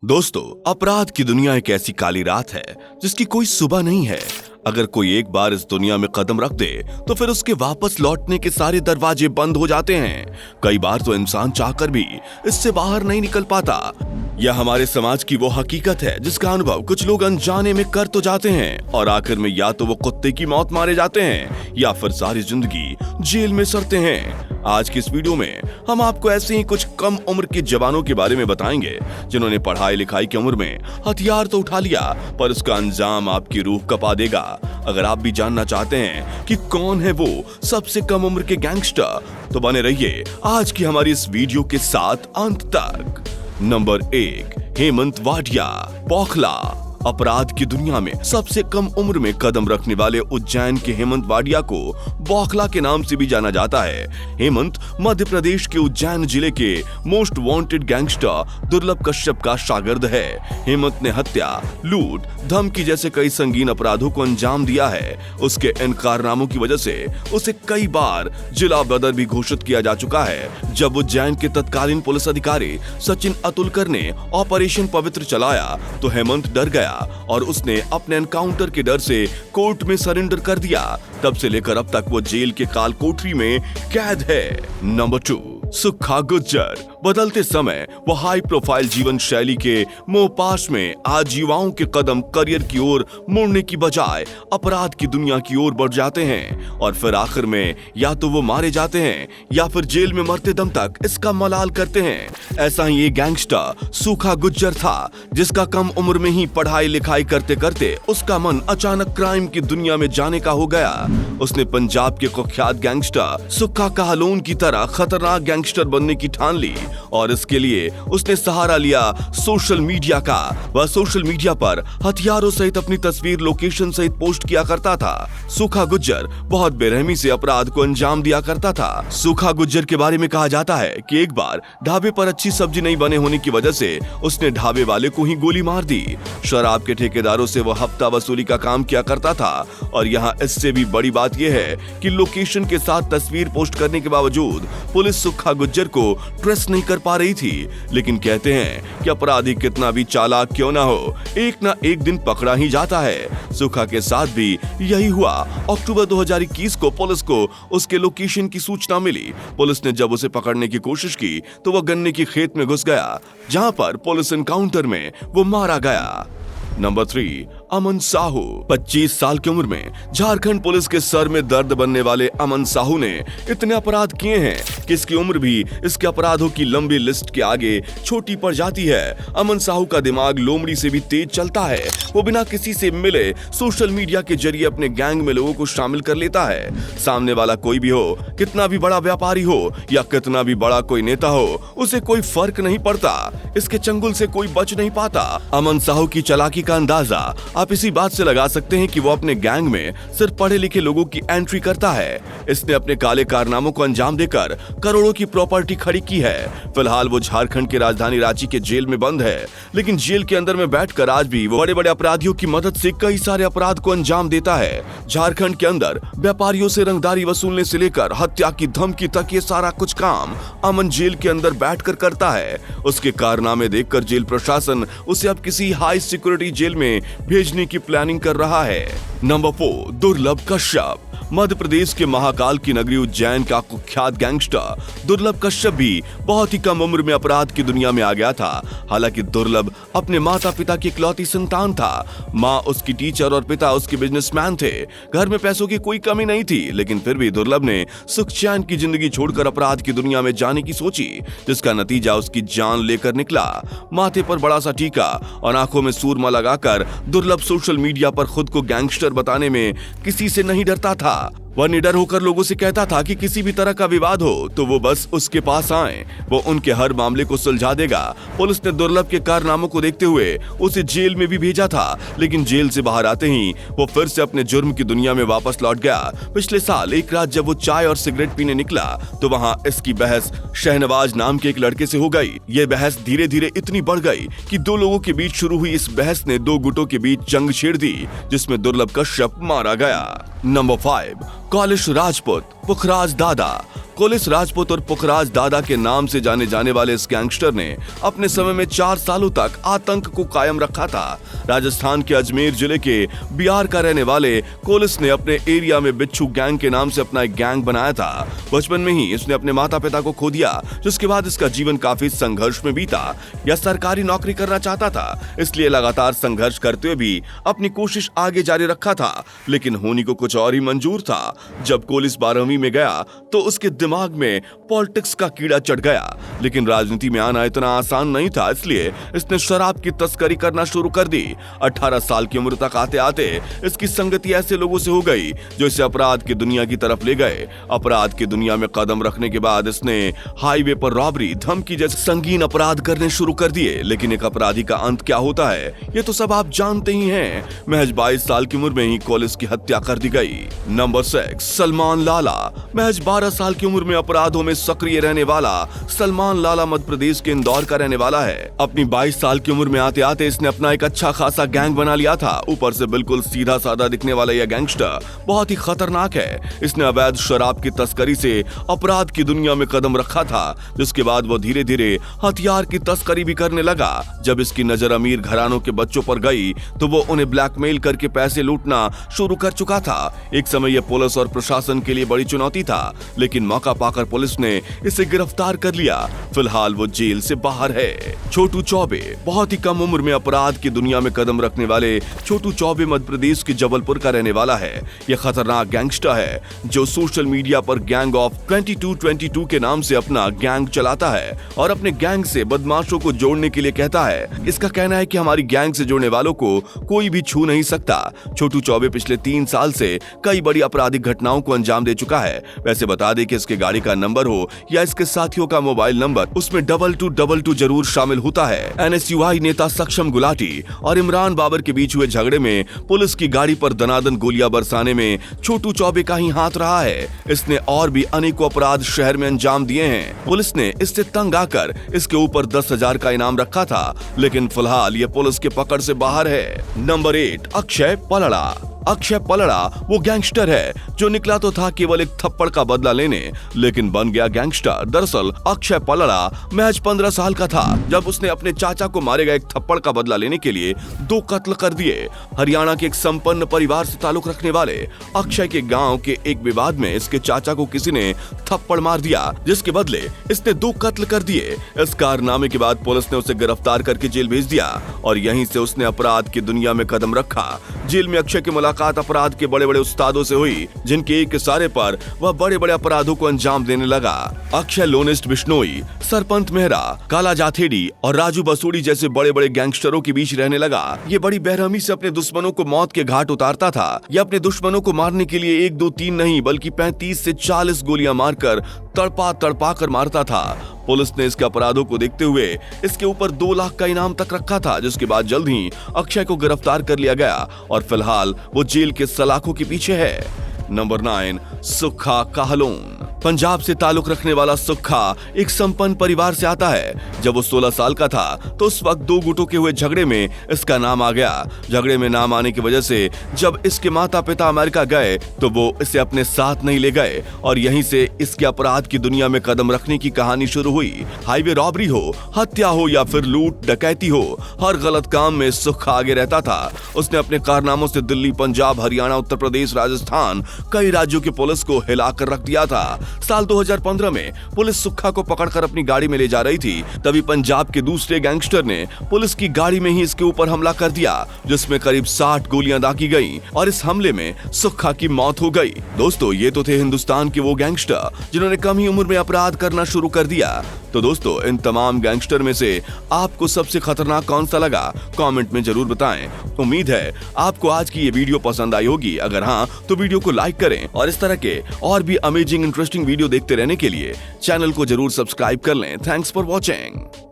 दोस्तों, अपराध की दुनिया एक ऐसी काली रात है जिसकी कोई सुबह नहीं है। अगर कोई एक बार इस दुनिया में कदम रख दे तो फिर उसके वापस लौटने के सारे दरवाजे बंद हो जाते हैं। कई बार तो इंसान चाहकर भी इससे बाहर नहीं निकल पाता। यह हमारे समाज की वो हकीकत है जिसका अनुभव कुछ लोग अनजाने में कर तो जाते हैं और आखिर में या तो वो कुत्ते की मौत मारे जाते हैं या फिर सारी जिंदगी जेल में सड़ते हैं। आज की इस वीडियो में हम आपको ऐसे ही कुछ कम उम्र के जवानों के बारे में बताएंगे जिन्होंने पढ़ाई लिखाई की उम्र में हथियार तो उठा लिया पर उसका अंजाम आपकी रूह कपा देगा। अगर आप भी जानना चाहते हैं कि कौन है वो सबसे कम उम्र के गैंगस्टर, तो बने रहिए आज की हमारी इस वीडियो के साथ अंत तक। नंबर 1, हेमंत वाडिया। बौखला। अपराध की दुनिया में सबसे कम उम्र में कदम रखने वाले उज्जैन के हेमंत वाडिया को बौखला के नाम से भी जाना जाता है। हेमंत मध्य प्रदेश के उज्जैन जिले के मोस्ट वांटेड गैंगस्टर दुर्लभ कश्यप का शागिर्द है। हेमंत ने हत्या, लूट, धमकी जैसे कई संगीन अपराधों को अंजाम दिया है। उसके इन कारनामों की वजह से उसे कई बार जिला बदर भी घोषित किया जा चुका है। जब उज्जैन के तत्कालीन पुलिस अधिकारी सचिन अतुलकर ने ऑपरेशन पवित्र चलाया तो हेमंत डर गया और उसने अपने एनकाउंटर के डर से कोर्ट में सरेंडर कर दिया। तब से लेकर अब तक वो जेल के काल कोठरी में कैद है। नंबर 2, सुक्खा गुज्जर। बदलते समय वो हाई प्रोफाइल जीवन शैली के मोहपाश में आज युवाओं के कदम करियर की ओर मुड़ने की बजाय अपराध की दुनिया की ओर बढ़ जाते हैं और फिर आखिर में या तो वो मारे जाते हैं या फिर जेल में मरते दम तक इसका मलाल करते हैं। ऐसा ही एक गैंगस्टर सुक्खा गुज्जर था जिसका कम उम्र में ही पढ़ाई लिखाई करते करते उसका मन अचानक क्राइम की दुनिया में जाने का हो गया। उसने पंजाब के कुख्यात गैंगस्टर सुक्खा कहलोन की तरह खतरनाक गैंगस्टर बनने की ठान ली और इसके लिए उसने सहारा लिया सोशल मीडिया का। वह सोशल मीडिया पर हथियारों सहित अपनी तस्वीर लोकेशन सहित पोस्ट किया करता था। सुक्खा गुज्जर बहुत बेरहमी से अपराध को अंजाम दिया करता था। सुक्खा गुज्जर के बारे में कहा जाता है कि एक बार ढाबे पर अच्छी सब्जी नहीं बने होने की वजह से उसने ढाबे वाले को ही गोली मार दी। शराब के ठेकेदारों से वह हफ्ता वसूली का काम किया करता था और यहाँ इससे भी बड़ी बात यह है कि लोकेशन के साथ तस्वीर पोस्ट करने के बावजूद पुलिस सुक्खा गुज्जर को ट्रेस नहीं कर पा रही थी। लेकिन कहते हैं कि अपराधी कितना भी चालाक क्यों ना हो, एक ना एक दिन पकड़ा ही जाता है। सुक्खा के साथ भी यही हुआ। अक्टूबर 2021 को पुलिस को उसके लोकेशन की सूचना मिली। पुलिस ने जब उसे पकड़ने की कोशिश की तो वह गन्ने की खेत में घुस गया जहां पर पुलिस एनकाउंटर में वो मारा गया। नंबर 3, अमन साहू। 25 साल की उम्र में झारखंड पुलिस के सर में दर्द बनने वाले अमन साहू ने इतने अपराध किए हैं कि इसकी उम्र भी इसके अपराधों की लंबी लिस्ट के आगे छोटी पड़ जाती है। अमन साहू का दिमाग लोमड़ी से भी तेज चलता है। वो बिना किसी से मिले सोशल मीडिया के जरिए अपने गैंग में लोगों को शामिल कर लेता है। सामने वाला कोई भी हो, कितना भी बड़ा व्यापारी हो या कितना भी बड़ा कोई नेता हो, उसे कोई फर्क नहीं पड़ता। इसके चंगुल से कोई बच नहीं पाता। अमन साहू की चालाकी का अंदाजा आप इसी बात से लगा सकते हैं कि वो अपने गैंग में सिर्फ पढ़े लिखे लोगों की एंट्री करता है। इसने अपने काले कारनामों को अंजाम देकर करोड़ों की प्रॉपर्टी खड़ी की है। फिलहाल वो झारखंड की राजधानी रांची के जेल में बंद है, लेकिन जेल के अंदर में बैठकर आज भी वो बड़े बड़े अपराधियों की मदद से कई सारे अपराध को अंजाम देता है। झारखंड के अंदर व्यापारियों से रंगदारी वसूलने से लेकर हत्या की धमकी तक ये सारा कुछ काम अमन जेल के अंदर बैठकर करता है। उसके कारनामे देखकर जेल प्रशासन उसे अब किसी हाई सिक्योरिटी जेल में भेजने की प्लानिंग कर रहा है। नंबर 4, दुर्लभ कश्यप। मध्य प्रदेश के महाकाल की नगरी उज्जैन का कुख्यात गैंगस्टर दुर्लभ कश्यप भी बहुत ही कम उम्र में अपराध की दुनिया में आ गया था। हालांकि दुर्लभ अपने माता पिता की इकलौती संतान था। माँ उसकी टीचर और पिता उसके बिजनेसमैन थे। घर में पैसों की कोई कमी नहीं थी, लेकिन फिर भी दुर्लभ ने सुख चैन की जिंदगी छोड़कर अपराध की दुनिया में जाने की सोची, जिसका नतीजा उसकी जान लेकर निकला। माथे पर बड़ा सा टीका और आंखों में सूरमा लगाकर दुर्लभ सोशल मीडिया पर खुद को गैंगस्टर बताने में किसी से नहीं डरता था। वह निडर होकर लोगों से कहता था कि किसी भी तरह का विवाद हो तो वो बस उसके पास आए, वो उनके हर मामले को सुलझा देगा। पुलिस ने दुर्लभ के कारनामों को देखते हुए उसे जेल में भी भेजा था, लेकिन जेल से बाहर आते ही वो फिर से अपने जुर्म की दुनिया में वापस लौट गया। पिछले साल एक रात जब वो चाय और सिगरेट पीने निकला तो वहाँ इसकी बहस शहनवाज नाम के एक लड़के से हो गई। ये बहस धीरे धीरे इतनी बढ़ गई कि दो लोगों के बीच शुरू हुई इस बहस ने दो गुटों के बीच जंग छेड़ दी, जिसमें दुर्लभ कश्यप मारा गया। नंबर 5, कॉलिश राजपूत। पुखराज दादा। कोलिस राजपूत और पुखराज दादा के नाम से जाने जाने वाले इस गैंगस्टर ने अपने समय में 4 सालों तक आतंक को कायम रखा था। राजस्थान के अजमेर जिले के बिहार का रहने वाले कोलिस ने अपने एरिया में बिच्छू गैंग के नाम से अपना एक गैंग बनाया था। बचपन में ही इसने अपने माता पिता को खो दिया, जिसके बाद इसका जीवन काफी संघर्ष में बीता। यह सरकारी नौकरी करना चाहता था, इसलिए लगातार संघर्ष करते हुए भी अपनी कोशिश आगे जारी रखा था, लेकिन होनी को कुछ और ही मंजूर था। जब कोलिस 12वीं में गया तो उसके दिमाग में पॉलिटिक्स का कीड़ा चढ़ गया, लेकिन राजनीति में आना इतना आसान नहीं था, इसलिए इसने शराब की तस्करी करना शुरू कर दी। 18 साल की उम्र तक आते आते इसकी संगति ऐसे लोगों से हो गई जो इसे अपराध की दुनिया की तरफ ले गए। अपराध की दुनिया में कदम रखने के बाद इसने हाईवे पर रॉबरी, धमकी जैसे संगीन अपराध करने शुरू कर दिए। लेकिन एक अपराधी का अंत क्या होता है ये तो सब आप जानते ही हैं। महज 22 साल की उम्र में ही कोलिस की हत्या कर दी गई। नंबर 6, सलमान लाला। महज 12 साल की उम्र में अपराधों में सक्रिय रहने वाला सलमान लाला मध्य प्रदेश के इंदौर का रहने वाला है। अपनी 22 साल की उम्र में आते आते इसने अपना एक अच्छा खासा गैंग बना लिया था। ऊपर से बिल्कुल सीधा साधा दिखने वाला यह गैंगस्टर बहुत ही खतरनाक है। इसने अवैध शराब की तस्करी से अपराध की दुनिया में कदम रखा था, जिसके बाद वो धीरे धीरे हथियार की तस्करी भी करने लगा। जब इसकी नजर अमीर घरानों के बच्चों पर गई तो वो उन्हें ब्लैकमेल करके पैसे लूटना शुरू कर चुका था। एक समय यह पुलिस और प्रशासन के लिए बड़ी चुनौती था, लेकिन मौका पाकर पुलिस ने इसे गिरफ्तार कर लिया। फिलहाल वो जेल से बाहर है। छोटू चौबे। बहुत ही कम उम्र में अपराध की दुनिया में कदम रखने वाले छोटू चौबे मध्य प्रदेश के जबलपुर का रहने वाला है। यह खतरनाक गैंगस्टर है जो सोशल मीडिया पर गैंग ऑफ 2222 के नाम से अपना गैंग चलाता है और अपने गैंग से बदमाशों को जोड़ने के लिए कहता है। इसका कहना है कि हमारी गैंग से जुड़ने वालों को कोई भी छू नहीं सकता। छोटू चौबे पिछले 3 साल से कई बड़ी आपराधिक घटनाओं को अंजाम दे चुका है। वैसे बता दें कि इसके गाड़ी का नंबर हो या इसके साथियों का मोबाइल नंबर, उसमें 2222 जरूर शामिल होता है। NSUI नेता सक्षम गुलाटी और इमरान बाबर के बीच हुए झगड़े में पुलिस की गाड़ी पर दनादन गोलियां बरसाने में छोटू चौबे का ही हाथ रहा है। इसने और भी अनेकों अपराध शहर में अंजाम दिए हैं। पुलिस ने इससे तंग आकर इसके ऊपर 10,000 का इनाम रखा था, लेकिन फिलहाल ये पुलिस के पकड़ से बाहर है। नंबर 8, अक्षय पलड़ा। अक्षय पलड़ा वो गैंगस्टर है जो निकला तो था केवल एक थप्पड़ का बदला लेने, लेकिन बन गया गैंगस्टर। दरअसल अक्षय पलड़ा महज 15 साल का था जब उसने अपने चाचा को मारे गए एक थप्पड़ का बदला लेने के लिए 2 कत्ल कर दिए। हरियाणा के एक संपन्न परिवार से ताल्लुक रखने वाले अक्षय के गांव के एक विवाद में इसके चाचा को किसी ने थप्पड़ मार दिया, जिसके बदले इसने 2 कत्ल कर दिए। इस कारनामे के बाद पुलिस ने उसे गिरफ्तार करके जेल भेज दिया और यहीं से उसने अपराध की दुनिया में कदम रखा। जेल में अक्षय की मुलाकात अपराध के बड़े बड़े उस्तादों से हुई, जिनके एक इशारे पर वह बड़े बड़े अपराधों को अंजाम देने लगा। अक्षय लोनिस्ट बिश्नोई, सरपंच मेहरा, काला जाथेड़ी और राजू बसूड़ी जैसे बड़े बड़े गैंगस्टरों के बीच रहने लगा। ये बड़ी बेरहमी से अपने दुश्मनों को मौत के घाट उतारता था। यह अपने दुश्मनों को मारने के लिए 1, 2, 3 नहीं बल्कि 35 से 40 गोलियां मारकर तड़पा तड़पा कर मारता था। पुलिस ने इसके अपराधों को देखते हुए इसके ऊपर 2 लाख का इनाम तक रखा था, जिसके बाद जल्द ही अक्षय को गिरफ्तार कर लिया गया और फिलहाल वो जेल के सलाखों के पीछे है। नंबर 9, सुक्खा कहलोन। पंजाब से ताल्लुक रखने वाला सुक्खा एक संपन्न परिवार से आता है। जब वो 16 साल का था तो उस वक्त 2 गुटों के हुए झगड़े में इसका नाम आ गया। झगड़े में नाम आने की वजह से जब इसके माता पिता अमेरिका गए तो वो इसे अपने साथ नहीं ले गए और यहीं से इसके अपराध की दुनिया में कदम रखने की कहानी शुरू हुई। हाईवे रॉबरी हो, हत्या हो या फिर लूट डकैती हो, हर गलत काम में सुक्खा आगे रहता था। उसने अपने कारनामों से दिल्ली, पंजाब, हरियाणा, उत्तर प्रदेश, राजस्थान कई राज्यों की पुलिस को हिलाकर रख दिया था। साल 2015 में पुलिस सुक्खा को पकड़कर अपनी गाड़ी में ले जा रही थी, तभी पंजाब के दूसरे गैंगस्टर ने पुलिस की गाड़ी में ही इसके ऊपर हमला कर दिया, जिसमें करीब 60 गोलियां दागी गईं और इस हमले में सुक्खा की मौत हो गई। दोस्तों, ये तो थे हिंदुस्तान के वो गैंगस्टर जिन्होंने कम ही उम्र में अपराध करना शुरू कर दिया। तो दोस्तों, इन तमाम गैंगस्टर में से आपको सबसे खतरनाक कौन सा लगा, कमेंट में जरूर बताएं। उम्मीद है आपको आज की ये वीडियो पसंद आई होगी। अगर हाँ तो वीडियो को लाइक करें और इस तरह के और भी अमेजिंग इंटरेस्टिंग वीडियो देखते रहने के लिए चैनल को जरूर सब्सक्राइब कर लें। Thanks for watching.